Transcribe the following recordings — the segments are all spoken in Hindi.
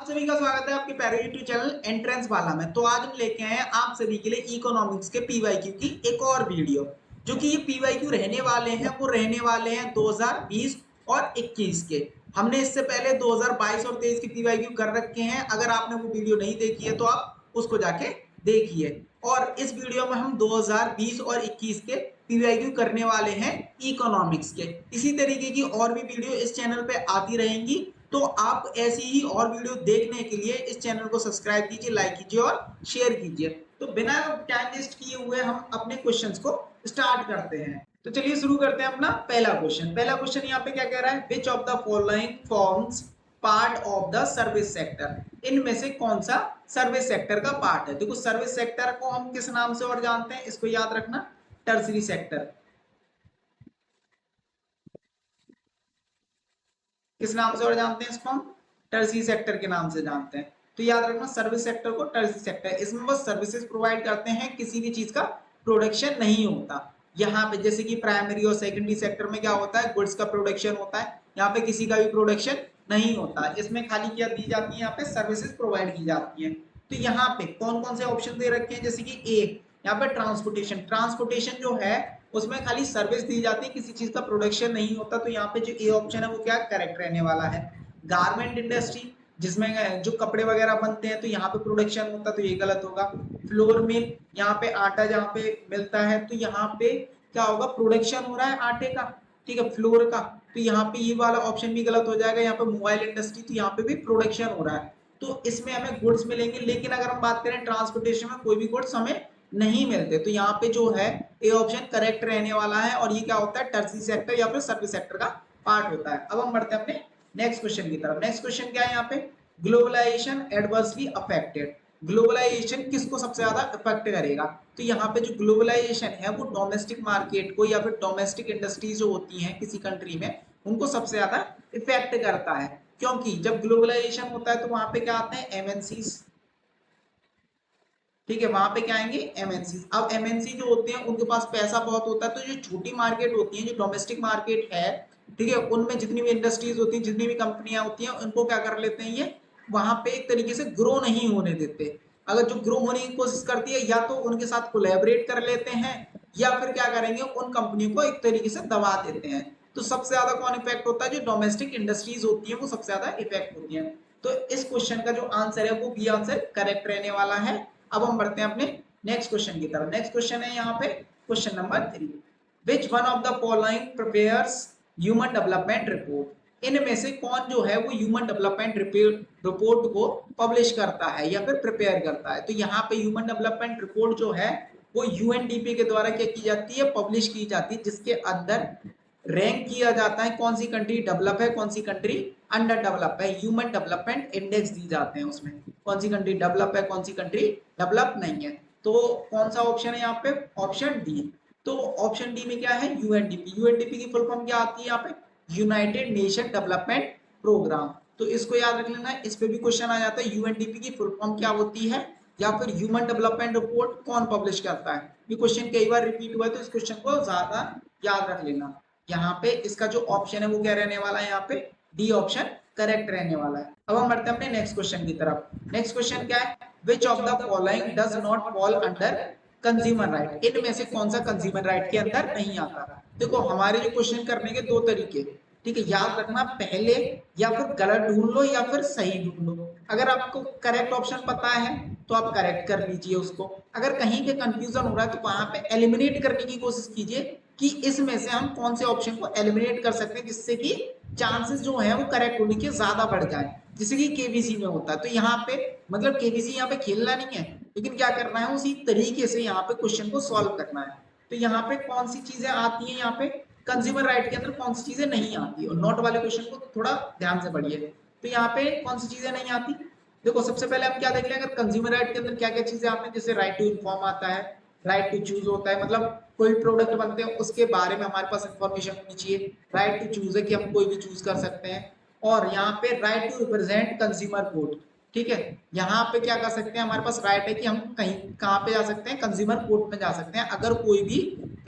आप सभी का स्वागत है आपके प्यारे यूट्यूब चैनल एंट्रेंस वाला में। तो आज हम लेके आए हैं आप सभी के लिए इकोनॉमिक्स के पीवाईक्यू की एक और वीडियो। जो कि ये पीवाईक्यू रहने वाले हैं वो रहने वाले हैं 2020 और 21 के। हमने इससे पहले 2022 और 23 की पीवाईक्यू कर रखे हैं। अगर आपने वो वीडियो नहीं देखी है तो आप उसको जाके देखिए। और इस वीडियो में हम 2020 और 21 के पीवाईक्यू करने वाले हैं इकोनॉमिक्स के। इसी तरीके की और भी वीडियो इस चैनल पे आती रहेंगी। तो आप ऐसी ही और वीडियो देखने के लिए इस चैनल को सब्सक्राइब कीजिए, लाइक कीजिए और शेयर कीजिए। तो बिना टाइम वेस्ट किए हुए हम अपने क्वेश्चंस को स्टार्ट करते हैं। तो चलिए शुरू करते हैं अपना पहला क्वेश्चन। पहला क्वेश्चन यहाँ पे क्या कह रहा है, विच of the following forms part of the service sector. इनमें से कौन सा सर्विस सेक्टर का पार्ट है। देखो सर्विस सेक्टर को हम किस नाम से और जानते हैं, इसको याद रखना, टर्सरी सेक्टर। किस नाम से और जानते हैं इसको, हम टर्सरी सेक्टर के नाम से जानते हैं। तो याद रखना सर्विस सेक्टर को टर्सरी सेक्टर, इसमें बस सर्विसेज प्रोवाइड करते हैं, किसी भी चीज का प्रोडक्शन नहीं होता। यहाँ पे जैसे कि प्राइमरी और सेकेंडरी सेक्टर में क्या होता है, गुड्स का प्रोडक्शन होता है। यहाँ पे किसी का भी प्रोडक्शन नहीं होता, इसमें खाली क्या दी जाती है, यहाँ पे सर्विसेज प्रोवाइड की जाती है। तो यहाँ पे कौन कौन से ऑप्शन दे रखे हैं, जैसे कि ए यहाँ पे ट्रांसपोर्टेशन। ट्रांसपोर्टेशन जो है उसमें खाली सर्विस दी जाती है, किसी चीज का प्रोडक्शन नहीं होता। तो यहाँ पे जो ए ऑप्शन है वो क्या करेक्ट रहने वाला है। गारमेंट इंडस्ट्री जिसमें जो कपड़े वगैरह बनते हैं तो यहाँ पे प्रोडक्शन होता है, तो ये गलत होगा। फ्लोर मिल, यहाँ पे आटा जहाँ पे मिलता है तो यहाँ पे क्या होगा, प्रोडक्शन हो रहा है आटे का, ठीक है, फ्लोर का। तो यहाँ पे ये वाला ऑप्शन भी गलत हो जाएगा। यहाँ पे मोबाइल इंडस्ट्री, तो यहाँ पे भी प्रोडक्शन हो रहा है, तो इसमें हमें गुड्स मिलेंगे। लेकिन अगर हम बात करें ट्रांसपोर्टेशन में, कोई भी गुड्स हमें नहीं मिलते। तो यहाँ पे जो है ए ऑप्शन करेक्ट रहने वाला है। और ये क्या होता है, टर्सरी सेक्टर या फिर सर्विस सेक्टर का पार्ट होता है। अब हम बढ़ते हैं अपने नेक्स्ट क्वेश्चन की तरफ। नेक्स्ट क्वेश्चन क्या है यहाँ पे, ग्लोबलाइजेशन एडवर्सली अफेक्टेड। ग्लोबलाइजेशन किसको सबसे ज्यादा इफेक्ट करेगा। तो यहाँ पे जो ग्लोबलाइजेशन है वो डोमेस्टिक मार्केट को या फिर डोमेस्टिक इंडस्ट्रीज जो होती हैं किसी कंट्री में, उनको सबसे ज्यादा इफेक्ट करता है। क्योंकि जब ग्लोबलाइजेशन होता है तो वहां पे क्या आते हैं, एमएनसीज, ठीक है, वहां पे क्या आएंगे, एमएनसी। अब एमएनसी जो होते हैं उनके पास पैसा बहुत होता है, तो जो छोटी मार्केट होती है, जो डोमेस्टिक मार्केट है, ठीक है, उनमें जितनी भी इंडस्ट्रीज होती है, जितनी भी कंपनियां होती हैं, उनको क्या कर लेते हैं, ये वहां पे एक तरीके से ग्रो नहीं होने देते। अगर जो ग्रो होने की कोशिश करती है, या तो उनके साथ कोलैबोरेट कर लेते हैं, या फिर क्या करेंगे, उन कंपनियों को एक तरीके से दबा देते हैं। तो सबसे ज्यादा कौन इफेक्ट होता है, जो डोमेस्टिक इंडस्ट्रीज होती है वो सबसे ज्यादा इफेक्ट होती है। तो इस क्वेश्चन का जो आंसर है वो बी आंसर करेक्ट रहने वाला है। अब हम बढ़ते हैं अपने नेक्स्ट क्वेश्चन की तरफ। नेक्स्ट क्वेश्चन है यहाँ पे question number 3, which one of the following prepares human development report. इनमें से कौन जो है वो ह्यूमन डेवलपमेंट रिपोर्ट को पब्लिश करता है या फिर प्रिपेयर करता है। तो यहाँ पे ह्यूमन डेवलपमेंट रिपोर्ट जो है वो यूएनडीपी के द्वारा क्या की जाती है, पब्लिश की जाती है, जिसके अंदर रैंक किया जाता है कौन सी कंट्री डेवलप है, कौन सी कंट्री अंडर डेवलप है। ह्यूमन डेवलपमेंट इंडेक्स दी जाते हैं, उसमें कौन सी कंट्री डेवलप है, कौन सी कंट्री डेवलप नहीं है। तो कौन सा ऑप्शन है यहाँ पे, ऑप्शन डी। तो ऑप्शन डी में क्या है, यूएनडीपी। यूएनडीपी की फुल फॉर्म क्या आती है यहाँ पे, यूनाइटेड नेशन डेवलपमेंट प्रोग्राम। तो इसको याद रख लेना, इस पे भी क्वेश्चन आ जाता है, यूएनडीपी की फुल फॉर्म क्या होती है, या फिर ह्यूमन डेवलपमेंट रिपोर्ट कौन पब्लिश करता है। ये क्वेश्चन कई बार रिपीट हुआ है, तो इस क्वेश्चन को ज्यादा याद रख लेना। यहाँ पे इसका जो ऑप्शन है वो क्या रहने वाला है, यहाँ पे डी ऑप्शन करेक्ट रहने वाला है। अब हम बढ़ते हैं अपने नेक्स्ट क्वेश्चन की तरफ। नेक्स्ट क्वेश्चन क्या है, विच of the following does not fall under consumer right. इनमें से कौन सा कंज्यूमर राइट के अंदर नहीं आता। देखो हमारे जो क्वेश्चन करने के दो तरीके, ठीक है, याद रखना, पहले या फिर गलत ढूंढ लो या फिर सही ढूंढ लो। अगर आपको करेक्ट ऑप्शन पता है तो आप करेक्ट कर लीजिए उसको। अगर कहीं पे कंफ्यूजन हो रहा है तो वहां पे एलिमिनेट करने की कोशिश कीजिए कि इसमें से हम कौन से ऑप्शन को एलिमिनेट कर सकते हैं, जिससे कि चांसेस जो है वो करेक्ट होने के ज्यादा बढ़ जाए, जैसे कि केबीसी में होता है। तो यहाँ पे मतलब केबीसी यहाँ पे खेलना नहीं है, लेकिन क्या करना है, उसी तरीके से यहाँ पे क्वेश्चन को सॉल्व करना है। तो यहाँ पे कौन सी चीजें आती है, यहाँ पे कंज्यूमर राइट के अंदर कौन सी चीजें नहीं आती, और नोट वाले क्वेश्चन को थोड़ा ध्यान से पढ़िए। तो यहाँ पे कौन सी चीजें नहीं आती, देखो सबसे पहले हम क्या देख लें, अगर कंज्यूमर राइट के अंदर क्या क्या चीजें आती हैं, जैसे राइट टू इन्फॉर्म आता है, राइट टू चूज होता है, मतलब कोई प्रोडक्ट बनते हैं उसके बारे में हमारे पास इंफॉर्मेशन होनी चाहिए। राइट टू चूज है कि हम कोई भी चूज कर सकते हैं। और यहाँ पे right to represent consumer court, ठीक है, यहाँ पे क्या कर सकते हैं, हमारे पास राइट है कि हम कहीं कहाँ पे जा सकते हैं, कंज्यूमर कोर्ट में जा सकते हैं। अगर कोई भी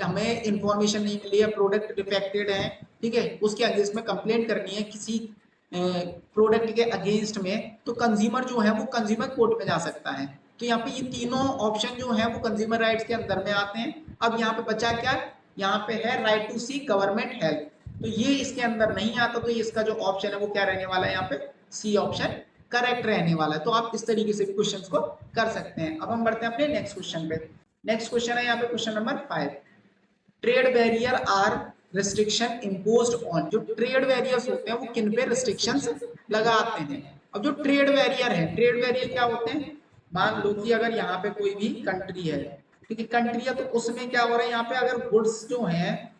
हमें इंफॉर्मेशन नहीं मिली है, प्रोडक्ट डिफेक्टेड है, ठीक है, उसके अगेंस्ट में कंप्लेंट करनी है किसी प्रोडक्ट के अगेंस्ट में, तो कंज्यूमर जो है वो कंज्यूमर कोर्ट में जा सकता है। तो यहाँ पे ये तीनों ऑप्शन जो है वो कंज्यूमर राइट्स के अंदर में आते हैं। अब यहाँ पे बचा क्या, यहाँ पे है right to see government help, तो ये इसके अंदर नहीं आता, तो इसका जो ऑप्शन है वो क्या रहने वाला है, यहाँ पे सी ऑप्शन करेक्ट रहने वाला है। तो आप इस तरीके से क्वेश्चंस को कर सकते हैं। अब हम बढ़ते हैं अपने नेक्स्ट क्वेश्चन पे। नेक्स्ट क्वेश्चन है यहाँ पे question number 5। Trade barrier are restriction imposed on, जो ट्रेड बैरियर्स होते हैं वो किन पे रिस्ट्रिक्शंस लगाते हैं। अब जो ट्रेड बैरियर है, ट्रेड बैरियर क्या होते हैं, मान लो कि अगर यहाँ पे कोई भी कंट्री है, ठीक है, कंट्री है, तो उसमें क्या हो रहा है, यहाँ पे अगर गुड्स जो हैं,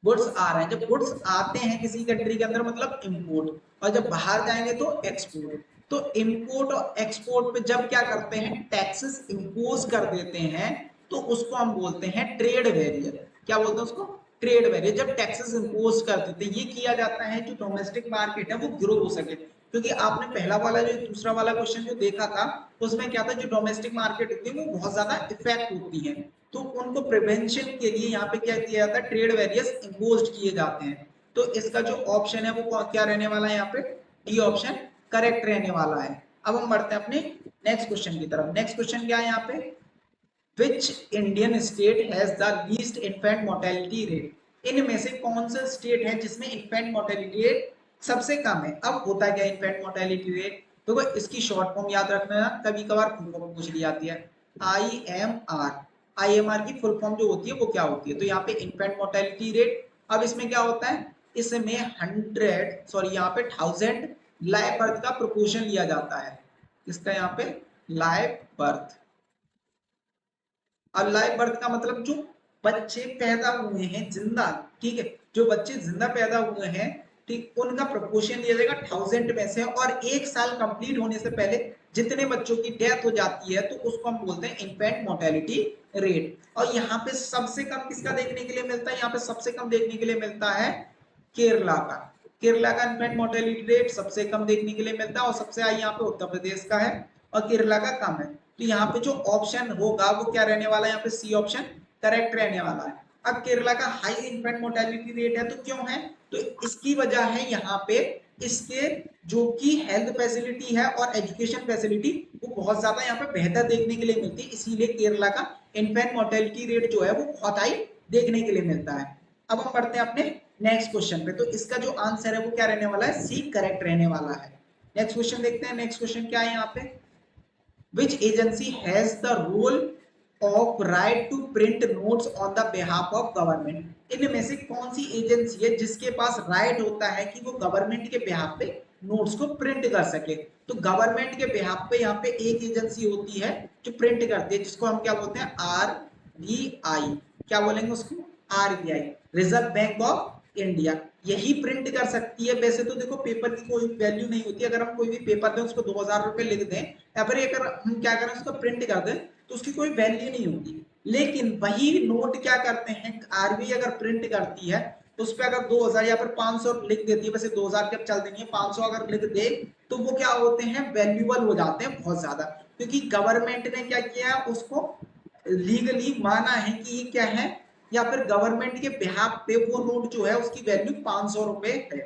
गुड्स आ रहे हैं, जब गुड्स आते हैं किसी कंट्री के अंदर मतलब इंपोर्ट, और जब बाहर जाएंगे तो एक्सपोर्ट। तो इंपोर्ट और एक्सपोर्ट पे जब क्या करते हैं, टैक्सेस इंपोज कर देते हैं, तो उसको हम बोलते हैं ट्रेड बैरियर। क्या बोलते हैं उसको, ट्रेड बैरियर। जब टैक्सेस इंपोज कर देते हैं, ये किया जाता है जो डोमेस्टिक मार्केट है वो ग्रो हो सके। क्योंकि आपने पहला वाला जो दूसरा वाला क्वेश्चन जो देखा था, उसमें क्या था, जो डोमेस्टिक मार्केट होती है वो बहुत ज्यादा इफेक्ट होती है, तो उनको प्रिवेंशन के लिए यहाँ पे क्या किया जाता है, ट्रेड बैरियर्स इम्पोज्ड किए जाते हैं। तो इसका जो ऑप्शन है वो क्या रहने वाला है, यहाँ पे डी ऑप्शन करेक्ट रहने वाला है। अब हम बढ़ते हैं अपने नेक्स्ट क्वेश्चन की तरफ। नेक्स्ट क्वेश्चन क्या है यहाँ पे, which Indian state has the least infant mortality rate, इनमें से कौन सा स्टेट है जिसमें इन्फेंट मोर्टेलिटी रेट सबसे कम है। अब होता क्या इन्फेंट मोर्टेलिटी रेट, तो इसकी शॉर्ट फॉर्म याद रखना, कभी कभार फुल फॉर्म पूछ ली जाती है, IMR। IMR की फुल फॉर्म जो होती है वो क्या होती है, तो यहाँ पे इन्फेंट मोर्टेलिटी रेट। अब इसमें क्या होता है, इसमें 1000 लाइव बर्थ का प्रोपोर्शन लिया जाता है। इसका यहाँ पे लाइव बर्थ, अब लाइव बर्थ का मतलब जो बच्चे पैदा हुए हैं जिंदा, ठीक है, जो बच्चे जिंदा पैदा हुए हैं, ठीक, उनका प्रोपोर्शन लिया जाएगा 1000 में से, और एक साल कंप्लीट होने से पहले जितने बच्चों की डेथ हो जाती है तो उसको हम बोलते हैं इन्फेंट मोर्टेलिटी रेट। और यहाँ पे सबसे कम किसका देखने के लिए मिलता है, यहाँ पे सबसे कम देखने के लिए मिलता है केरला का। केरला का इन्फेंट मोर्टेलिटी रेट सबसे कम देखने के लिए मिलता है, और सबसे हाई यहाँ पे उत्तर प्रदेश का है, और केरला का कम है। तो यहाँ पे जो ऑप्शन होगा वो क्या रहने वाला है, यहाँ पे सी ऑप्शन करेक्ट रहने वाला है। अब केरला का हाई इन्फेंट मोर्टेलिटी रेट है, तो क्यों है, तो इसकी वजह है यहाँ पे इसके जो कि हेल्थ फैसिलिटी है और एजुकेशन फैसिलिटी वो बहुत ज्यादा यहाँ पे बेहतर देखने के लिए मिलती है, इसीलिए केरला का इन्फेंट मोर्टेलिटी रेट जो है वो बहुत हाई देखने के लिए मिलता है। अब हम बढ़ते हैं अपने नेक्स्ट क्वेश्चन पे, तो इसका जो आंसर है वो क्या रहने वाला है, सी करेक्ट रहने वाला है। नेक्स्ट क्वेश्चन देखते हैं। नेक्स्ट क्वेश्चन क्या है यहाँ पे, which agency has the role of right to print notes on the behalf of government, इनमें से कौन सी एजेंसी है जिसके पास राइट होता है कि वो गवर्नमेंट के बिहाफ पे नोट्स को प्रिंट कर सके। तो गवर्नमेंट के बिहाफ पे यहाँ पे एक एजेंसी होती है जो प्रिंट करती है, जिसको हम क्या बोलते हैं, RBI। क्या बोलेंगे उसको, RBI, reserve bank of India. यही प्रिंट कर सकती है। वैसे तो देखो पेपर की कोई वैल्यू नहीं होती, अगर हम कोई भी पेपर दें उसको 2000 रुपए लिख दें, या फिर अगर हम क्या करें उसको प्रिंट कर दें तो उसकी कोई वैल्यू नहीं होती। लेकिन वही नोट क्या करते हैं, आरबीआई अगर प्रिंट करती है तो उस पर अगर 2000 या फिर 500 लिख देती है, वैसे 2000 की अब चल देनी है, 500 अगर लिख दे तो वो क्या होते हैं, वैल्यूबल हो जाते हैं बहुत ज्यादा, क्योंकि गवर्नमेंट ने क्या किया है, उसको लीगली माना है कि ये क्या है, या फिर गवर्नमेंट के बिहाफ पे वो नोट जो है उसकी वैल्यू 500 रुपए है।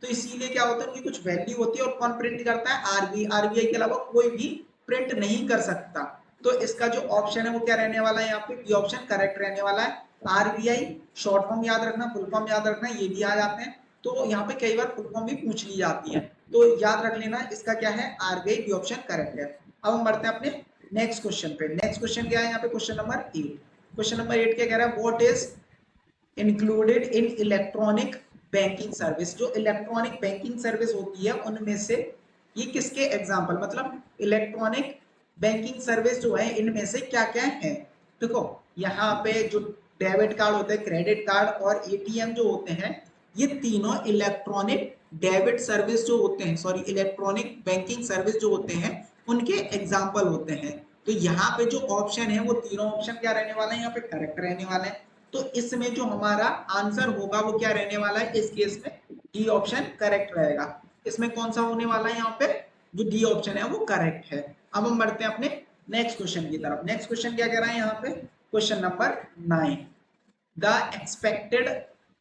तो इसीलिए क्या होता है, उनकी कुछ वैल्यू होती है। और कौन प्रिंट करता है, आरबीआई। आरबीआई के अलावा कोई भी प्रिंट नहीं कर सकता। तो इसका जो ऑप्शन है वो क्या रहने वाला है, यहाँ पे बी ऑप्शन करेक्ट रहने वाला है। आरबीआई शॉर्ट फॉर्म याद रखना, फुल फॉर्म याद रखना, ये भी आ जाते हैं। तो यहाँ पे कई बार फुल फॉर्म भी पूछ ली जाती है, तो याद रख लेना, इसका क्या है, आरबीआई, बी ऑप्शन करेक्ट है। अब हम बढ़ते हैं अपने नेक्स्ट क्वेश्चन पे। नेक्स्ट क्वेश्चन क्या है यहाँ पे, क्वेश्चन नंबर 8। क्वेश्चन नंबर 8 क्या कह रहा है, what is included in electronic banking service. जो इलेक्ट्रॉनिक बैंकिंग सर्विस होती है उनमें से ये किसके एग्जांपल, मतलब इलेक्ट्रॉनिक बैंकिंग सर्विस जो है इनमें से क्या क्या है। देखो यहाँ पे जो डेबिट कार्ड होते हैं, क्रेडिट कार्ड और एटीएम जो होते हैं, ये तीनों इलेक्ट्रॉनिक डेबिट सर्विस जो होते हैं, सॉरी इलेक्ट्रॉनिक बैंकिंग सर्विस जो होते हैं उनके एग्जाम्पल होते हैं। तो यहाँ पे जो ऑप्शन है वो तीनों ऑप्शन क्या रहने वाला है, यहाँ पे करेक्ट रहने वाला है। तो इसमें जो हमारा आंसर होगा वो क्या रहने वाला है, इस केस में डी ऑप्शन करेक्ट रहेगा। इसमें कौन सा होने वाला है, यहाँ पे जो डी ऑप्शन है वो करेक्ट है। अब हम बढ़ते हैं अपने नेक्स्ट क्वेश्चन की तरफ। नेक्स्ट क्वेश्चन क्या कह रहा है यहाँ पे, question number 9। The expected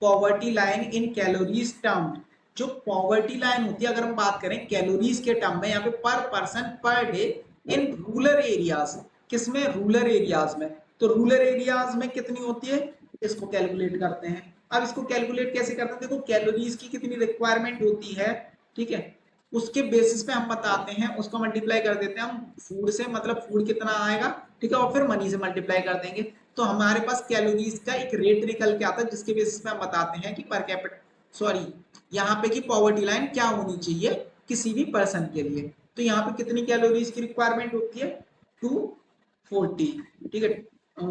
poverty line in calories term, जो पॉवर्टी लाइन होती है, अगर हम बात करें कैलोरीज के टर्म में, यहाँ पे पर person per day in rural areas, किसमें, रूरल एरियाज में, तो रूरल एरियाज में कितनी होती है, इसको कैलकुलेट करते हैं। अब इसको कैलकुलेट कैसे करते हैं, देखो कैलोरीज की कितनी रिक्वायरमेंट होती है, ठीक है, उसके बेसिस पे हम बताते हैं, उसको मल्टीप्लाई कर देते हैं हम फूड से, मतलब फूड कितना आएगा, ठीक है, और फिर मनी से मल्टीप्लाई कर देंगे, तो हमारे पास कैलोरीज का एक रेट निकल के आता है, जिसके बेसिस पे हम बताते हैं कि पर कैपिटल, सॉरी, यहाँ पे की पॉवर्टी लाइन क्या होनी चाहिए किसी भी पर्सन के लिए। तो यहाँ पे कितनी कैलोरीज की रिक्वायरमेंट होती है, 240, ठीक है,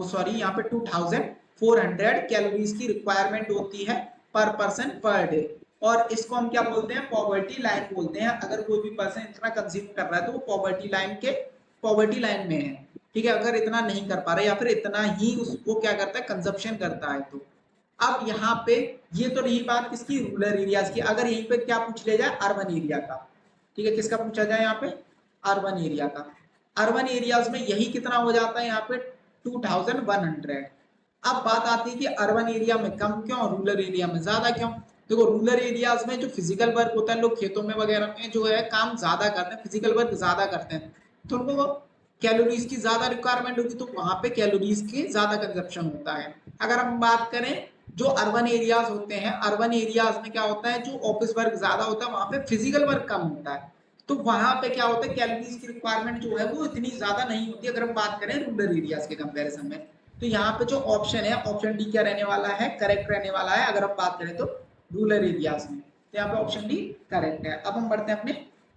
सॉरी यहाँ पे 2400 कैलोरीज की रिक्वायरमेंट होती है पर पर्सन पर डे, और इसको हम क्या बोलते हैं, पॉवर्टी लाइन बोलते हैं। अगर कोई भी पर्सन इतना कंज्यूम कर रहा है तो वो पॉवर्टी लाइन में है, ठीक है, अगर इतना नहीं कर पा रहा है या फिर इतना ही उसको क्या करता है, कंजप्शन करता है। तो अब यहाँ पे ये तो रही बात किसकी, रूरल एरियाज की। अगर यहीं पे क्या पूछ लिया जाए, अर्बन एरिया का, ठीक है, किसका पूछा जाए यहाँ पे, अर्बन एरिया का। अर्बन एरियाज में यही कितना हो जाता है यहाँ पे 2100। अब बात आती है कि अर्बन एरिया में कम क्यों और रूरल एरिया में ज्यादा क्यों। देखो रूरल एरियाज में जो फिजिकल वर्क होता है, लोग खेतों में वगैरह में जो है काम ज्यादा करते हैं, फिजिकल वर्क ज्यादा करते हैं, तो उनको कैलोरीज की ज्यादा रिक्वायरमेंट होगी, तो वहां पे कैलोरीज की ज्यादा कंजप्शन होता है। अगर हम बात करें जो अर्बन एरियाज होते हैं, अर्बन एरियाज में क्या होता है, जो ऑफिस वर्क ज्यादा होता है वहां पे फिजिकल वर्क कम होता है, तो वहां पे क्या होता है, कैलोरीज की रिक्वायरमेंट जो है वो इतनी ज्यादा नहीं होती अगर हम बात करें रूरल एरियाज के कंपैरिजन में। तो यहाँ पे जो ऑप्शन है, ऑप्शन डी क्या रहने वाला है, करेक्ट रहने वाला है, अगर हम बात करें तो रूरल एरियाज में। तो यहाँ पे ऑप्शन डी करेक्ट है। अब हम बढ़ते हैं अपने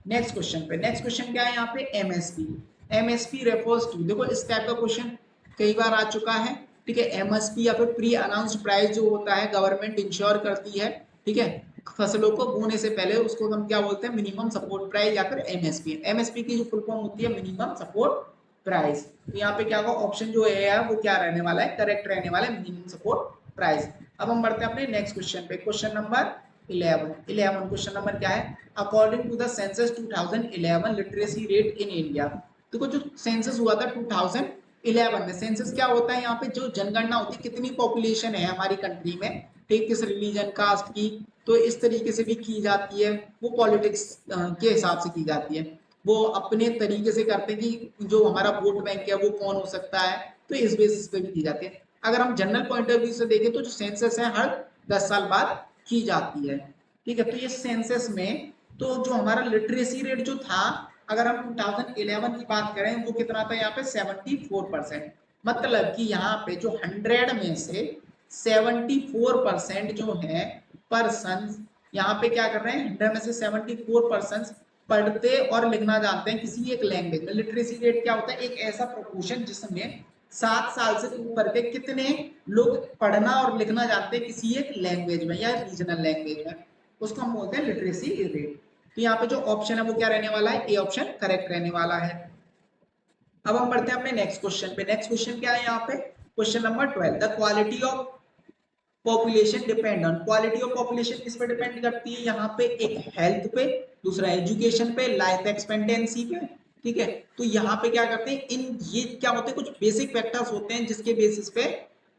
नेक्स्ट क्वेश्चन पे। नेक्स्ट क्वेश्चन क्या है यहाँ पे, एमएसपी। एमएसपी रेफर्स टू, देखो इस टाइप का क्वेश्चन कई बार आ चुका है, ठीक है। एमएसपी या फिर प्री अनाउंस्ड प्राइस जो होता है, गवर्नमेंट इंश्योर करती है, ठीक है, फसलों को बोने से पहले, उसको हम क्या बोलते हैं, मिनिमम सपोर्ट प्राइस या फिर एमएसपी। एमएसपी की जो फुल फॉर्म होती है मिनिमम सपोर्ट प्राइस। तो यहाँ पे क्या होगा, ऑप्शन जो है वो क्या रहने वाला है, करेक्ट रहने वाला है, मिनिमम सपोर्ट प्राइस। अब हम बढ़ते हैं अपने नेक्स्ट क्वेश्चन पे, क्वेश्चन नंबर 11। क्वेश्चन नंबर क्या है, according to the census 2011 literacy rate in India. देखो जो सेंसस हुआ था 2011 में, सेंसस क्या होता है, यहाँ पे जो जनगणना होती है, कितनी पॉपुलेशन है हमारी कंट्री में, ठीक, किस रिलीजन कास्ट की, तो इस तरीके से भी की जाती है, वो पॉलिटिक्स के हिसाब से की जाती है, वो अपने तरीके से करते हैं कि जो हमारा वोट बैंक है वो कौन हो सकता है, तो इस बेसिस पे भी की जाती है। अगर हम जनरल पॉइंट ऑफ व्यू से देखें तो जो सेंसस है हर 10 साल बाद की जाती है, ठीक है। तो ये सेंसस में तो जो हमारा लिटरेसी रेट जो था, अगर हम 2011 की बात करें, वो कितना था यहाँ पे 74%। मतलब कि यहाँ पे जो 100 में से 74% जो है पर्सन यहाँ पे क्या कर रहे हैं, 100 में से 74% पढ़ते और लिखना जानते हैं किसी एक लैंग्वेज में। लिटरेसी रेट क्या होता है, एक ऐसा प्रोपोर्शन जिसमें 7 साल से ऊपर के कितने लोग पढ़ना और लिखना जानते हैं किसी एक लैंग्वेज में या रीजनल लैंग्वेज में, उसको हम बोलते हैं लिटरेसी रेट। तो यहाँ पे जो ऑप्शन है वो क्या रहने वाला है, ए ऑप्शन करेक्ट रहने वाला है। अब हम बढ़ते हैं अपने नेक्स्ट क्वेश्चन पे। नेक्स्ट क्वेश्चन क्या है यहाँ पे, question number 12। The quality of population depend on, quality of population किस पे डिपेंड करती है, यहाँ पे एक हेल्थ पे, दूसरा एजुकेशन पे, लाइफ एक्सपेक्टेंसी पे, ठीक है। तो यहाँ पे क्या करते हैं, इन ये क्या होते हैं, कुछ बेसिक फैक्टर्स होते हैं जिसके बेसिस पे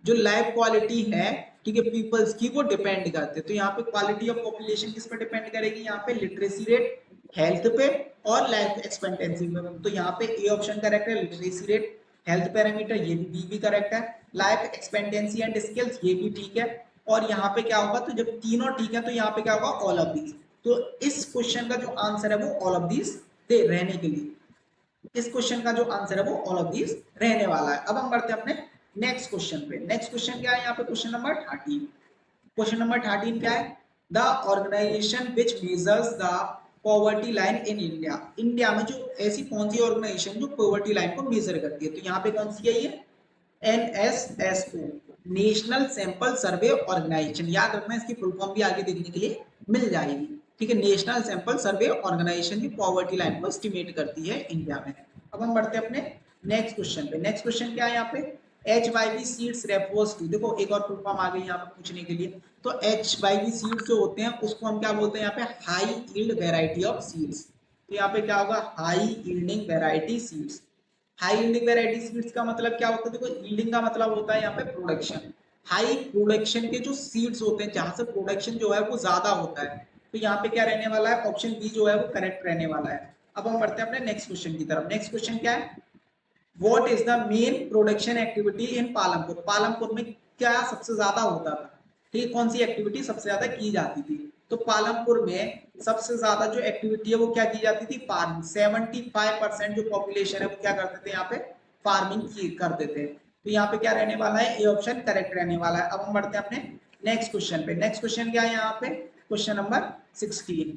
जो लाइफ क्वालिटी है, ठीक है, पीपल्स की, वो डिपेंड करते हैं। तो यहाँ पे क्वालिटी ऑफ पॉपुलेशन किस पे डिपेंड करेगी, यहाँ पे लिटरेसी रेट, हेल्थ पे और लाइफ एक्सपेक्टेंसी पे। तो यहाँ पे ए ऑप्शन करेक्ट है, लिटरेसी रेट, हेल्थ पैरामीटर, ये भी करेक्ट है, लाइफ एक्सपेक्टेंसी एंड स्किल्स, ये भी ठीक है। और यहाँ पे क्या होगा, तो जब तीनों ठीक है तो यहाँ पे क्या होगा, ऑल ऑफ दीज। तो इस क्वेश्चन का जो आंसर है वो ऑल ऑफ दीज दे रहने के लिए, इस क्वेश्चन का जो आंसर है वो ऑल ऑफ दीज रहने वाला है। अब हम बढ़ते हैं अपने नेक्स्ट क्वेश्चन पे। नेक्स्ट क्वेश्चन क्या है यहाँ पे, क्वेश्चन नंबर 13। क्वेश्चन नंबर 13 क्या है, the organisation which measures the poverty line in India. India में जो ऐसी कौन सी ऑर्गेनाइजेशन जो पॉवर्टी लाइन को मेजर करती है, तो यहाँ पे कौन सी है ये, NSSO, national sample survey organisation. याद रखना, इसकी फुल फॉर्म भी आगे देखने के लिए मिल जाएगी, ठीक है। नेशनल सैंपल सर्वे ऑर्गेनाइजेशन की पॉवर्टी लाइन को एस्टिमेट करती है इंडिया में। अब हम बढ़ते हैं अपने नेक्स्ट क्वेश्चन पे। नेक्स्ट क्वेश्चन क्या है यहाँ पे, HYV सीड्स रेफर्स टू, देखो एक और फुल फॉर्म आ गई यहाँ पे पूछने के लिए। तो HYV सीड्स जो होते हैं उसको हम क्या बोलते हैं यहाँ पे, high yield variety of seeds. तो यहाँ पे क्या होगा, high yielding variety seeds. High yielding variety seeds का मतलब क्या होता है, देखो यील्डिंग का मतलब होता है यहाँ पे प्रोडक्शन। हाई प्रोडक्शन के जो सीड्स होते हैं, जहां से प्रोडक्शन जो है वो ज्यादा होता है, तो यहाँ पे क्या रहने वाला है, ऑप्शन बी जो है वो करेक्ट रहने वाला है। अब हम बढ़ते हैं अपने नेक्स्ट क्वेश्चन की तरफ। नेक्स्ट क्वेश्चन क्या है, what is the main production activity in Palampur. Palampur में क्या सबसे ज्यादा होता था, ठीक है, कौन सी एक्टिविटी सबसे ज्यादा की जाती थी। तो पालमपुर में सबसे ज्यादा जो एक्टिविटी है वो क्या की जाती थी, फार्मिंग। 75% जो पॉपुलेशन है वो क्या करते थे यहाँ पे, फार्मिंग की करते थे। तो यहाँ पे क्या रहने वाला है, ए ऑप्शन करेक्ट रहने वाला है। अब हम बढ़ते हैं अपने नेक्स्ट क्वेश्चन पे। नेक्स्ट क्वेश्चन क्या है यहाँ पे, question number 16,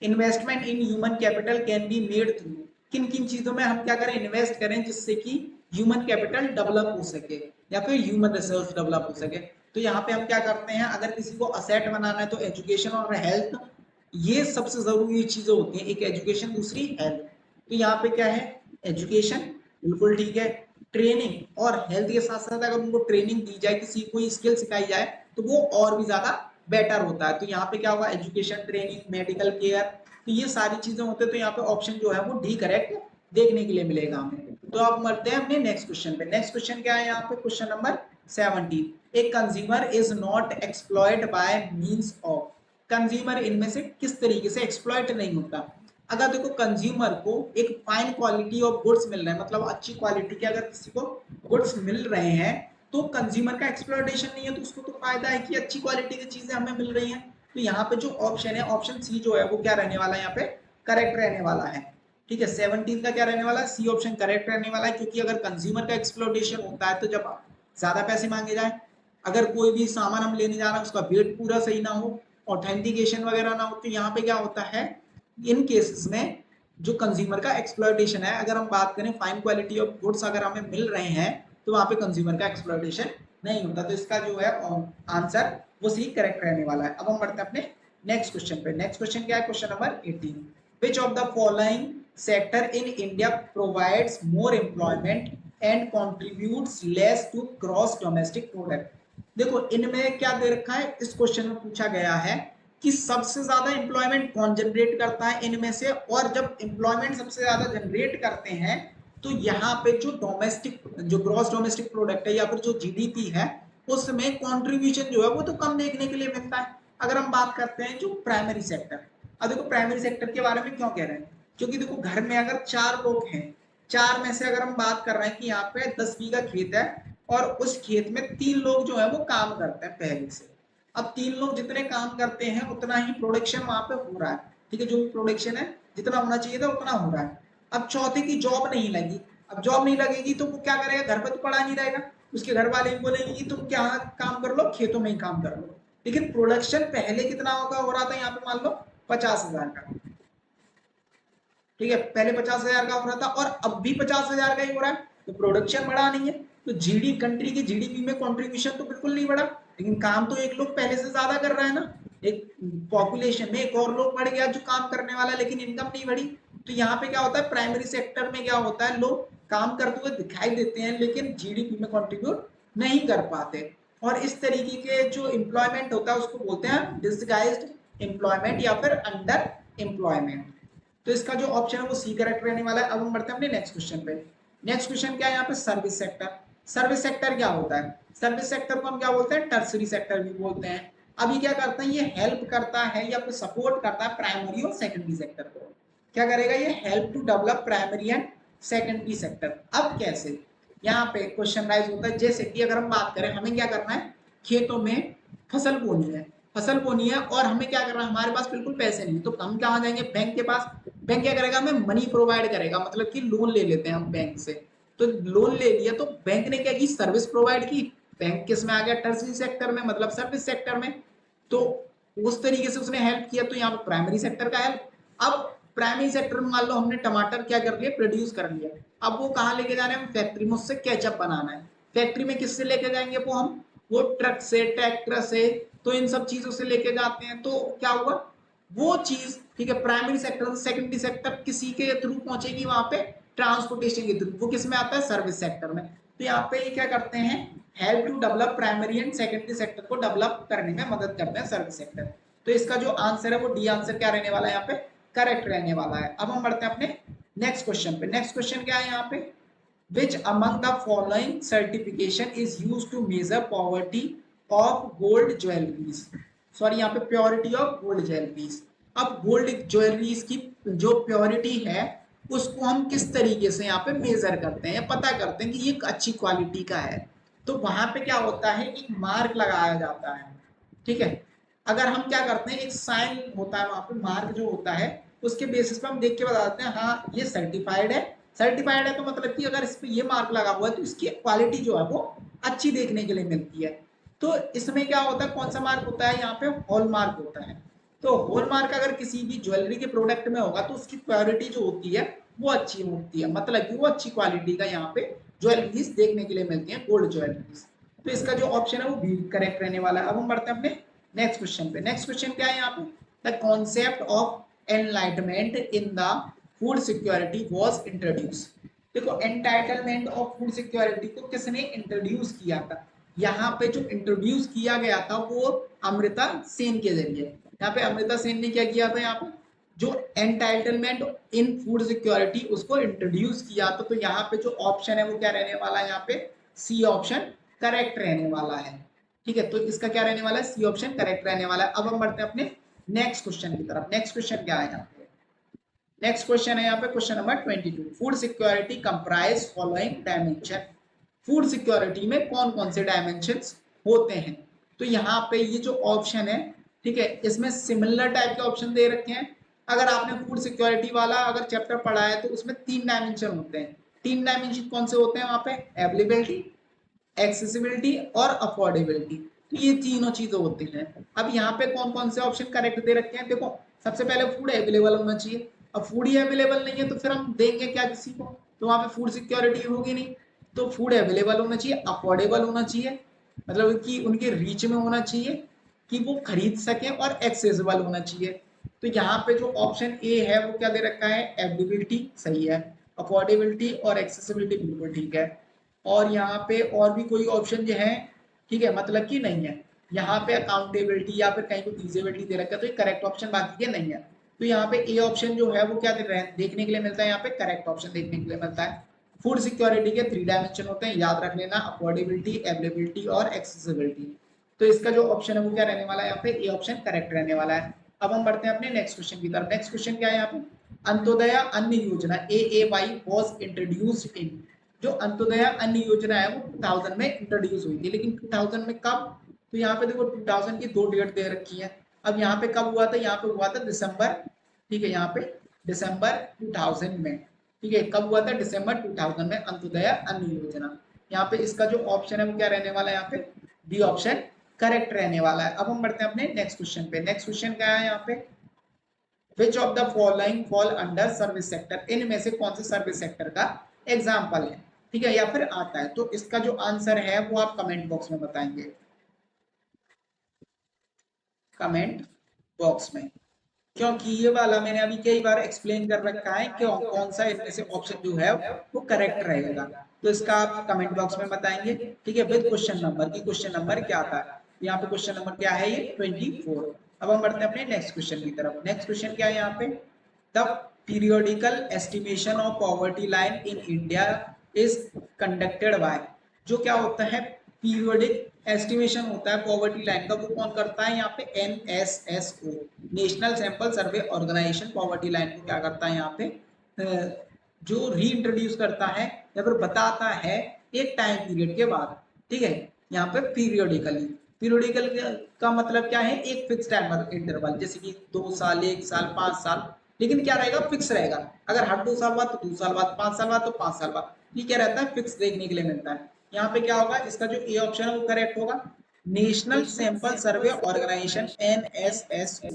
investment in human capital can be made through. किन किन चीजों में हम क्या करें, इन्वेस्ट करें जिससे कि ह्यूमन कैपिटल डेवलप हो सके या फिर ह्यूमन रिसोर्स डेवलप हो सके। तो यहाँ पे हम क्या करते हैं, अगर किसी को असेट बनाना है तो एजुकेशन और हेल्थ, ये सबसे जरूरी चीजें होती हैं, एक एजुकेशन दूसरी हेल्थ। तो यहाँ पे क्या है, एजुकेशन बिल्कुल ठीक है, ट्रेनिंग और हेल्थ के साथ साथ अगर उनको ट्रेनिंग दी जाए, किसी कोई स्किल सिखाई जाए तो वो और भी ज्यादा बेटर होता है। तो यहाँ पे क्या होगा, एजुकेशन, ट्रेनिंग, मेडिकल केयर, तो ये सारी चीजें होते हैं। तो यहाँ पे ऑप्शन जो है वो डी करेक्ट देखने के लिए मिलेगा हमें। तो अब बढ़ते हैं अपने नेक्स्ट क्वेश्चन पे। नेक्स्ट क्वेश्चन क्या है यहाँ पे, क्वेश्चन नंबर 17, एक consumer is not exploited by means of. Consumer इनमें से किस तरीके से एक्सप्लॉयट नहीं होता। अगर देखो कंज्यूमर को एक फाइन क्वालिटी ऑफ गुड्स मिल रहे हैं, मतलब अच्छी क्वालिटी के अगर किसी को गुड्स मिल रहे हैं तो कंज्यूमर का एक्सप्लॉयटेशन नहीं है, तो उसको तो फायदा है कि अच्छी क्वालिटी की चीजें हमें मिल रही हैं। तो यहाँ पे जो ऑप्शन है, ऑप्शन सी जो है वो क्या रहने वाला है, यहाँ पे करेक्ट रहने वाला है। ठीक है, 17 का क्या रहने वाला है, सी ऑप्शन करेक्ट रहने वाला है। क्योंकि अगर कंज्यूमर का एक्सप्लॉयटेशन होता है तो जब ज्यादा पैसे मांगे जाए, अगर कोई भी सामान हम लेने जा रहे हैं उसका वेट पूरा सही ना हो, ऑथेंटिकेशन वगैरह ना हो, तो यहाँ पे क्या होता है, इन केसेस में जो कंज्यूमर का एक्सप्लॉयटेशन है, अगर हम बात करें फाइन क्वालिटी ऑफ गुड्स अगर हमें मिल रहे हैं तो वहां पे कंज्यूमर का एक्सप्लॉयटेशन नहीं होता। तो इसका जो है आंसर वो सी करेक्ट रहने वाला है। अब हम बढ़ते हैं अपने नेक्स्ट क्वेश्चन पे। नेक्स्ट क्वेश्चन क्या है, question number 18, which of the following sector in India provides more employment and contributes less to gross domestic product. देखो इनमें क्या दे रखा है, इस क्वेश्चन में पूछा गया है कि सबसे ज्यादा एम्प्लॉयमेंट कौन जनरेट करता है इनमें से, और जब एम्प्लॉयमेंट सबसे ज्यादा जनरेट करते हैं तो यहाँ पे जो डोमेस्टिक, जो ग्रॉस डोमेस्टिक प्रोडक्ट है या फिर जो जीडीपी है उसमें कंट्रीब्यूशन जो है वो तो कम देखने के लिए मिलता है। अगर हम बात करते हैं जो प्राइमरी सेक्टर, अब देखो प्राइमरी सेक्टर के बारे में क्यों कह रहे हैं, क्योंकि देखो घर में अगर 4 लोग हैं, 4 में से अगर हम बात कर रहे हैं कि यहाँ पे 10 बीघा खेत है और उस खेत में 3 लोग जो है वो काम करते हैं पहले से। अब 3 लोग जितने काम करते हैं उतना ही प्रोडक्शन वहां पे हो रहा है, ठीक है, जो भी प्रोडक्शन है जितना होना चाहिए था उतना हो रहा है। अब चौथे की जॉब नहीं लगी, अब जॉब नहीं लगेगी तो वो क्या करेगा, घर पे तो पड़ा नहीं रहेगा, उसके घर वाले भी बोलेंगे कि तुम क्या काम कर लो, खेतों में ही काम कर लो। लेकिन प्रोडक्शन पहले कितना होगा हो रहा था, यहाँ पे मान लो 50,000 का, ठीक है, पहले 50,000 का हो रहा था और अब भी 50,000 का ही हो रहा है, तो प्रोडक्शन बढ़ा नहीं है। तो जीडी कंट्री की जीडीपी में कंट्रीब्यूशन तो बिल्कुल नहीं बढ़ा, लेकिन काम तो एक लोग पहले से ज्यादा कर रहा है ना, एक पॉपुलेशन में एक और लोग बढ़ गया जो काम करने वाला, लेकिन इनकम नहीं बढ़ी। तो यहाँ पे क्या होता है, प्राइमरी सेक्टर में क्या होता है, लोग काम करते हुए दिखाई देते हैं लेकिन जीडीपी में कंट्रीब्यूट नहीं कर पाते। और इस तरीके के जो एम्प्लॉयमेंट होता है उसको बोलते हैं डिसगाइज्ड एम्प्लॉयमेंट या फिर अंडर एम्प्लॉयमेंट। तो इसका जो ऑप्शन है वो सी करेक्ट रहने वाला है। अब हम बढ़ते हैं अपने नेक्स्ट क्वेश्चन पे। नेक्स्ट क्वेश्चन क्या है यहाँ पे, सर्विस सेक्टर। सर्विस सेक्टर क्या होता है, सर्विस सेक्टर को हम क्या बोलते हैं, टर्सरी सेक्टर भी बोलते हैं। अभी क्या करता है, ये हेल्प करता है या फिर सपोर्ट करता है प्राइमरी और सेकेंडरी सेक्टर को। क्या करेगा, ये help to develop primary and secondary sector. अब कैसे, यहाँ पे क्वेश्चन राइज होता है, जैसे कि अगर हम बात करें हमें क्या करना है, खेतों में फसल बोनी है, फसल बोनी है और हमें क्या करना है, हमारे पास बिल्कुल पैसे नहीं, तो हम कहाँ जाएंगे, बैंक के पास। बैंक क्या करेगा, हमें मनी प्रोवाइड करेगा, मतलब कि लोन ले लेते हैं हम बैंक से। तो लोन ले लिया तो बैंक ने क्या की, सर्विस प्रोवाइड की। बैंक किस में आ गया, टर्सरी सेक्टर में, मतलब सर्विस सेक्टर में। तो उस तरीके से उसने हेल्प किया, तो यहाँ पर प्राइमरी सेक्टर का हेल्प। अब प्राइमरी सेक्टर में मान लो हमने टमाटर क्या कर लिया, प्रोड्यूस कर लिया, अब वो कहाँ लेके जाना है, फैक्ट्री में उससे केचप बनाना है। फैक्ट्री में किससे लेके जाएंगे वो ट्रक से, ट्रैक्टर से, तो इन सब चीजों से लेके जाते हैं। तो क्या हुआ, वो चीज, ठीक है, प्राइमरी सेक्टर से सेकेंडरी सेक्टर किसी के थ्रू पहुंचेगी वहां पे, ट्रांसपोर्टेशन के थ्रू, वो किस में आता है, सर्विस सेक्टर में। तो यहाँ पे ये क्या करते हैं, help to develop primary and secondary sector को डेवलप करने में मदद करते हैं सर्विस सेक्टर। तो इसका जो आंसर है वो डी आंसर क्या रहने वाला है, यहाँ पे करेक्ट रहने वाला है। अब हम बढ़ते हैं अपने नेक्स्ट क्वेश्चन पे। नेक्स्ट क्वेश्चन क्या है यहाँ पे, which among the following certification is used to measure poverty of gold jewelries, sorry यहाँ पे प्योरिटी ऑफ गोल्ड ज्वेलरीज। अब गोल्ड ज्वेलरीज की जो प्योरिटी है उसको हम किस तरीके से यहाँ पे मेजर करते हैं या पता करते हैं कि ये अच्छी क्वालिटी का है। तो वहां पे क्या होता है, एक मार्क लगाया जाता है, ठीक है। अगर हम क्या करते हैं, एक साइन होता है वहां पे, मार्क जो होता है उसके बेसिस पे हम देख के बताते हैं हाँ ये सर्टिफाइड है। सर्टिफाइड है तो मतलब कि अगर इस पे ये मार्क लगा हुआ है तो इसकी क्वालिटी जो है वो अच्छी देखने के लिए मिलती है। तो इसमें क्या होता है, कौन सा मार्क होता है, यहाँ पे हॉल मार्क होता है। तो हॉलमार्क अगर किसी भी ज्वेलरी के प्रोडक्ट में होगा तो उसकी प्योरिटी जो होती है वो अच्छी होती है, मतलब कि वो अच्छी क्वालिटी का यहाँ पे ज्वेलरीज देखने के लिए मिलती है, गोल्ड ज्वेलरीज। तो इसका जो ऑप्शन है वो बी करेक्ट रहने वाला है। अब हम बढ़ते हैं अपने नेक्स्ट क्वेश्चन पे। नेक्स्ट क्वेश्चन क्या है यहाँ पे, the concept of enlightenment in the food security was introduce. देखो एंटाइटलमेंट ऑफ फूड सिक्योरिटी को किसने इंट्रोड्यूस किया था, यहाँ पे जो इंट्रोड्यूस किया गया था वो अमृता सेन के जरिए। यहाँ पे अमृता सेन ने क्या किया था, यहाँ पे जो एंटाइटलमेंट इन फूड सिक्योरिटी उसको इंट्रोड्यूस किया था। तो यहाँ पे जो ऑप्शन है वो क्या रहने वाला है, यहाँ पे सी ऑप्शन करेक्ट रहने वाला है, ठीक है। तो इसका क्या रहने वाला है, सी ऑप्शन करेक्ट रहने वाला है। अब हम बढ़ते हैं अपने नेक्स्ट क्वेश्चन की तरफ। नेक्स्ट क्वेश्चन क्या है यहाँ पे, नेक्स्ट क्वेश्चन है यहाँ पे question number 22। Food security comprise following dimension. Food security में कौन कौन से डायमेंशंस होते हैं। तो यहाँ पे ये जो ऑप्शन है, ठीक है, इसमें सिमिलर टाइप के ऑप्शन दे रखे हैं। अगर आपने फूड सिक्योरिटी वाला अगर चैप्टर पढ़ा है तो उसमें 3 डायमेंशन होते हैं। 3 डायमेंशन कौन से होते हैं वहां पे, अवेलेबिलिटी, एक्सेसिबिलिटी और अफोर्डेबिलिटी। तो ये तीनों चीजें होती हैं। अब यहाँ पे कौन कौन से ऑप्शन करेक्ट दे रखे हैं, देखो सबसे पहले फूड अवेलेबल होना चाहिए। अब फूड ही अवेलेबल नहीं है तो फिर हम देंगे क्या किसी को, तो वहां पे फूड सिक्योरिटी होगी नहीं। तो फूड अवेलेबल होना चाहिए, अफोर्डेबल होना चाहिए, मतलब कि उनके रीच में होना चाहिए कि वो खरीद सके, और एक्सेसिबल होना चाहिए। तो यहाँ पे जो ऑप्शन ए है वो क्या दे रखा है, अवेलेबिलिटी सही है, अफोर्डेबिलिटी और एक्सेसिबिलिटी बिल्कुल ठीक है। और यहाँ पे और भी कोई ऑप्शन जो है, ठीक है, मतलब कि नहीं है। यहाँ पे अकाउंटेबिलिटी या फिर कहीं को फीजिबिलिटी दे रखा है तो ये करेक्ट ऑप्शन बाकी के नहीं है। तो यहाँ पे ए ऑप्शन जो है वो क्या दे रहे हैं, देखने के लिए मिलता है, यहाँ पे करेक्ट ऑप्शन देखने के लिए मिलता है। फूड सिक्योरिटी के 3 डायमेंशन होते हैं, याद रख लेना, अफोर्डेबिलिटी, अवेलेबिलिटी और एक्सेसिबिलिटी। तो इसका जो ऑप्शन है वो क्या रहने वाला है, यहाँ पे ए ऑप्शन करेक्ट रहने वाला है। अब हम बढ़ते हैं अपने नेक्स्ट क्वेश्चन की तरफ। नेक्स्ट क्वेश्चन क्या है यहाँ पे, अंत्योदय अन्न योजना AAY वाज इंट्रोड्यूस्ड इन। जो अंत्योदय अन्न योजना है वो 2000 में इंट्रोड्यूस हुई थी, लेकिन 2000 में कब, तो यहाँ पे देखो 2000 की 2 डेट दे रखी है। अब यहाँ पे कब हुआ था, यहाँ पे हुआ था दिसंबर, ठीक है, यहाँ पे दिसंबर 2000 में, ठीक है, कब हुआ था, दिसंबर 2000 में अंत्योदय अन्न योजना। यहाँ पे इसका जो ऑप्शन है वो क्या रहने वाला है, यहाँ पे डी ऑप्शन करेक्ट रहने वाला है। अब हम बढ़ते हैं अपने नेक्स्ट क्वेश्चन पे। नेक्स्ट क्वेश्चन क्या है यहाँ पे, विच of the following fall under service sector. इनमें से कौन से सर्विस सेक्टर का एग्जाम्पल है, ठीक है, या फिर आता है। तो इसका जो आंसर है वो आप कमेंट बॉक्स में बताएंगे, कमेंट बॉक्स में, क्योंकि ये वाला मैंने अभी कई बार एक्सप्लेन कर रखा है क्यों कौन सा इनमें से ऑप्शन जो है वो करेक्ट रहेगा। तो इसका आप कमेंट बॉक्स में बताएंगे, ठीक है, विद क्वेश्चन नंबर की क्वेश्चन नंबर क्या था। यहाँ पे क्वेश्चन नंबर क्या है, ये 24। अब हम बढ़ते हैं अपने नेक्स्ट क्वेश्चन की तरफ। नेक्स्ट क्वेश्चन क्या है यहाँ पे, the periodical estimation of poverty line in India is conducted by. जो क्या होता है, पीरियोडिक एस्टिमेशन होता है पॉवर्टी लाइन का, वो कौन करता है, यहाँ पे NSSO, national sample survey organisation poverty line को क्या करता है, यहाँ पे जो री इंट्रोड्यूस करता है या फिर बताता है एक टाइम पीरियड के बाद, ठीक है। यहाँ पे पीरियोडिकली, पीरियोडिकल का मतलब क्या है, एक फिक्स टाइम इंटरवल, जैसे कि 2 साल, 1 साल, 5 साल, लेकिन क्या रहेगा, फिक्स रहेगा। अगर हर 2 साल बाद तो 2 साल बाद, 5 साल बाद तो 5 साल बाद, ये क्या रहता है, फिक्स देखने के लिए मिलता है। यहाँ पे क्या होगा, इसका जो ए ऑप्शन है वो करेक्ट होगा, national sample survey organisation NSSO।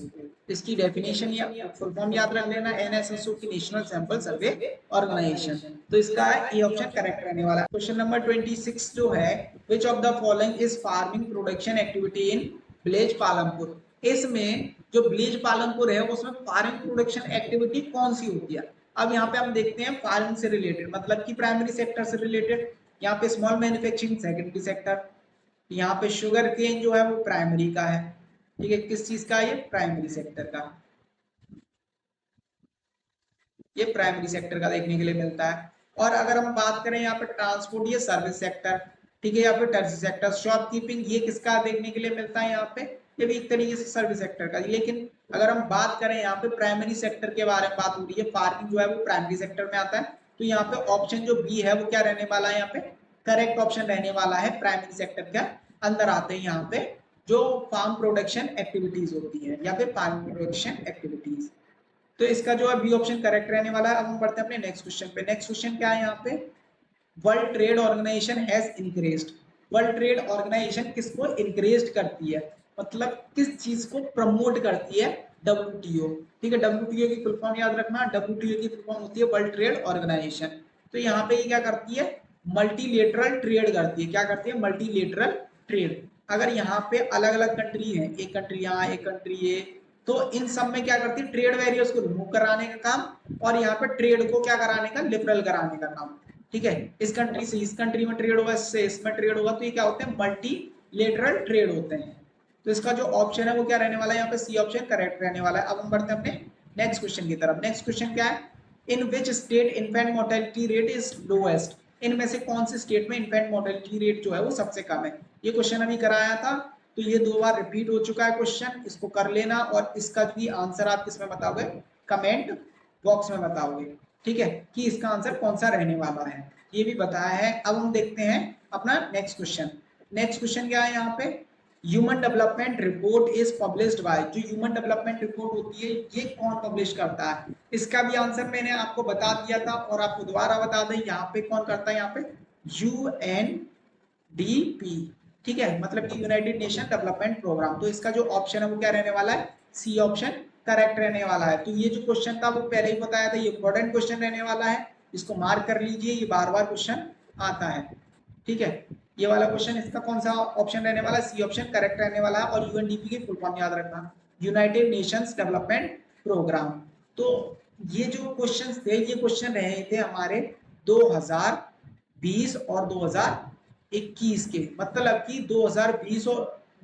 इसकी डेफिनेशन या फुल फॉर्म याद रख लेना, NSSO की नेशनल सैंपल सर्वे ऑर्गेनाइजेशन। तो इसका ए ऑप्शन करेक्ट रहने वाला है। क्वेश्चन नंबर 26 जो है, विच of the following is farming production activity in village Palampur. इसमें जो विलेज पालमपुर है उसमें फार्मिंग प्रोडक्शन एक्टिविटी कौन सी होती है। अब यहाँ पे हम देखते हैं फार्मिंग से रिलेटेड, मतलब कि प्राइमरी सेक्टर से रिलेटेड। यहाँ पे स्मॉल मैन्युफैक्चरिंग सेकेंडरी सेक्टर, यहाँ पे शुगर केन जो है वो प्राइमरी का है, ठीक है, किस चीज का, ये प्राइमरी सेक्टर का, ये प्राइमरी सेक्टर का देखने के लिए मिलता है। और अगर हम बात करें यहाँ पे ट्रांसपोर्ट, ये सर्विस सेक्टर, ठीक है, या फिर टर्सी सेक्टर, शॉपकीपिंग, ये किसका देखने के लिए मिलता है यहाँ पे, ये भी एक तरीके से सर्विस सेक्टर का। लेकिन अगर हम बात करें यहाँ पे प्राइमरी सेक्टर के बारे में बात हो रही है, फार्मिंग जो है वो प्राइमरी सेक्टर में आता है, तो यहाँ पे ऑप्शन जो बी है वो क्या रहने वाला है, यहाँ पे करेक्ट ऑप्शन रहने वाला है। प्राइमरी सेक्टर के अंदर आते हैं यहाँ पे जो फार्म प्रोडक्शन एक्टिविटीज होती है या फिर फार्म प्रोडक्शन एक्टिविटीज, तो इसका जो है बी ऑप्शन करेक्ट रहने वाला है। अब हम बढ़ते हैं अपने नेक्स्ट क्वेश्चन पे। नेक्स्ट क्वेश्चन क्या है यहाँ पे, world trade organisation has increased. World trade organisation किसको इंक्रीज करती है, मतलब किस चीज को प्रमोट करती है, डब्ल्यूटीओ। ठीक है, डब्ल्यूटीओ की फुल फॉर्म याद रखना, डब्ल्यूटीओ की फुल फॉर्म होती है वर्ल्ड ट्रेड ऑर्गेनाइजेशन। तो यहाँ पे ये क्या करती है, मल्टीलेटरल ट्रेड करती है। क्या करती है, मल्टीलेटरल ट्रेड। अगर यहाँ पे अलग अलग कंट्री है, एक कंट्री यहाँ एक कंट्री ये, तो इन सब में क्या करती है, ट्रेड बैरियर्स को रिमूव कराने का काम और यहाँ पे ट्रेड को क्या कराने का, लिबरल कराने का काम। ठीक है, इस कंट्री से इस कंट्री में ट्रेड होगा, इससे इसमें ट्रेड होगा, तो ये क्या होते हैं, मल्टीलेटरल ट्रेड होते हैं। तो इसका जो ऑप्शन है वो क्या रहने वाला है, यहाँ पे सी ऑप्शन करेक्ट रहने वाला है। अब हम बढ़ते हैं अपने नेक्स्ट क्वेश्चन की तरफ। नेक्स्ट क्वेश्चन क्या है, in which state infant mortality rate is lowest. इनमें से कौन से स्टेट में इन्फेंट मोर्टेलिटी रेट जो है वो सबसे कम है। ये क्वेश्चन अभी कराया था, तो ये 2 बार रिपीट हो चुका है क्वेश्चन, इसको कर लेना और इसका भी आंसर आप किसमें बताओगे, कमेंट बॉक्स में बताओगे। ठीक है, कि इसका आंसर कौन सा रहने वाला है, ये भी बताया है। अब हम देखते हैं अपना नेक्स्ट क्वेश्चन। नेक्स्ट क्वेश्चन क्या है यहाँ पे, human development report is published by. जो ह्यूमन डेवलपमेंट रिपोर्ट होती है ये कौन पब्लिश करता है, इसका भी आंसर मैंने आपको बता दिया था और आपको दोबारा बता दें, यहाँ पे कौन करता है, यहाँ पे यूएनडीपी। ठीक है, मतलब कि यूनाइटेड नेशन डेवलपमेंट प्रोग्राम। तो इसका जो ऑप्शन है वो क्या रहने वाला है, सी ऑप्शन करेक्ट रहने वाला है। तो ये जो क्वेश्चन था वो पहले ही बताया था, ये इंपॉर्टेंट क्वेश्चन रहने वाला है, इसको मार्क कर लीजिए, ये बार बार क्वेश्चन आता है। ठीक है, ये वाला क्वेश्चन, इसका कौन सा ऑप्शन रहने वाला है, सी ऑप्शन करेक्ट रहने वाला है। और यूएनडीपी की फुल फॉर्म याद रखना, यूनाइटेड नेशंस डेवलपमेंट प्रोग्राम। तो ये जो क्वेश्चंस थे, ये क्वेश्चन रहे थे हमारे 2020 और 2021 के, मतलब कि 2020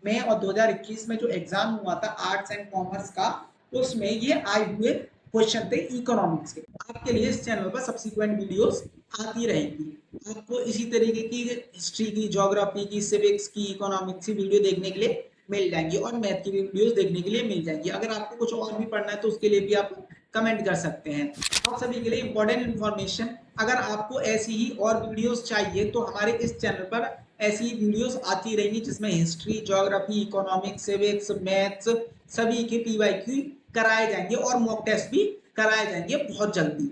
में और 2021 में जो एग्जाम हुआ था आर्ट्स एंड कॉमर्स का, उसमें ये आए हुए क्वेश्चन थे इकोनॉमिक्स के। आपके लिए इस चैनल पर सब्सिक्वेंट वीडियोस आती रहेगी, आपको इसी तरीके की हिस्ट्री की, ज्योग्राफी की, सिविक्स की, इकोनॉमिक्स की वीडियो देखने के लिए मिल जाएंगी और मैथ की वीडियोस देखने के लिए मिल जाएंगी। अगर आपको कुछ और भी पढ़ना है तो उसके लिए भी आप कमेंट कर सकते हैं। आप सभी के लिए इंपॉर्टेंट इन्फॉर्मेशन, अगर आपको ऐसी ही और वीडियोस चाहिए तो हमारे इस चैनल पर ऐसी ही वीडियोस आती रहेंगी जिसमें history, geography, economics, civics, maths सभी के पीवाईक्यू कराए जाएंगे और मॉक टेस्ट भी कराए जाएंगे बहुत जल्दी।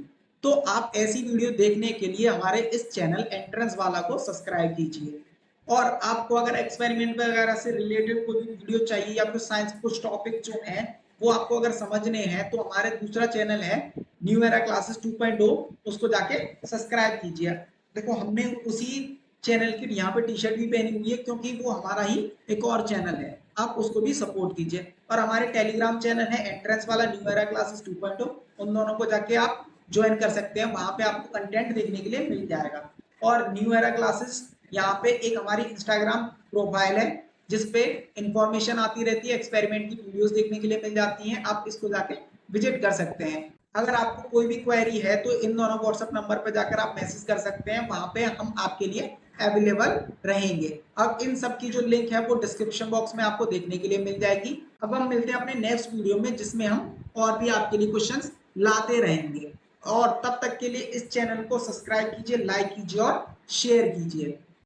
तो आप ऐसी वीडियो देखने के लिए हमारे इस चैनल एंट्रेंस वाला को सब्सक्राइब कीजिए। और आपको अगर एक्सपेरिमेंट वगैरह से रिलेटेड कोई वीडियो चाहिए या फिर साइंस के कुछ टॉपिक जो हैं वो आपको अगर समझने हैं तो हमारे दूसरा चैनल है न्यू एरा क्लासेस 2.0, उसको जाके सब्सक्राइब कीजिए। देखो हमने उसी चैनल की यहाँ पे टी शर्ट भी पहनी हुई है क्योंकि वो हमारा ही एक और चैनल है, आप उसको भी सपोर्ट कीजिए। और हमारे टेलीग्राम चैनल है एंट्रेंस वाला न्यू एरा क्लासेस 2.0, उन दोनों को जाके आप ज्वाइन कर सकते हैं, वहां पे आपको कंटेंट देखने के लिए मिल जाएगा। और न्यू एरा क्लासेस यहाँ पे एक हमारी इंस्टाग्राम प्रोफाइल है जिसपे इंफॉर्मेशन आती रहती है, एक्सपेरिमेंट की वीडियोस देखने के लिए मिल जाती हैं, आप इसको जाके विजिट कर सकते हैं। अगर आपको कोई भी क्वेरी है तो इन दोनों व्हाट्सएप नंबर पर जाकर आप मैसेज कर सकते हैं, वहां पे हम आपके लिए अवेलेबल रहेंगे। अब इन सब की जो लिंक है वो डिस्क्रिप्शन बॉक्स में आपको देखने के लिए मिल जाएगी। अब हम मिलते हैं अपने नेक्स्ट वीडियो में जिसमें हम और भी आपके लिए क्वेश्चंस लाते रहेंगे। और तब तक के लिए इस चैनल को सब्सक्राइब कीजिए, लाइक कीजिए और शेयर कीजिए।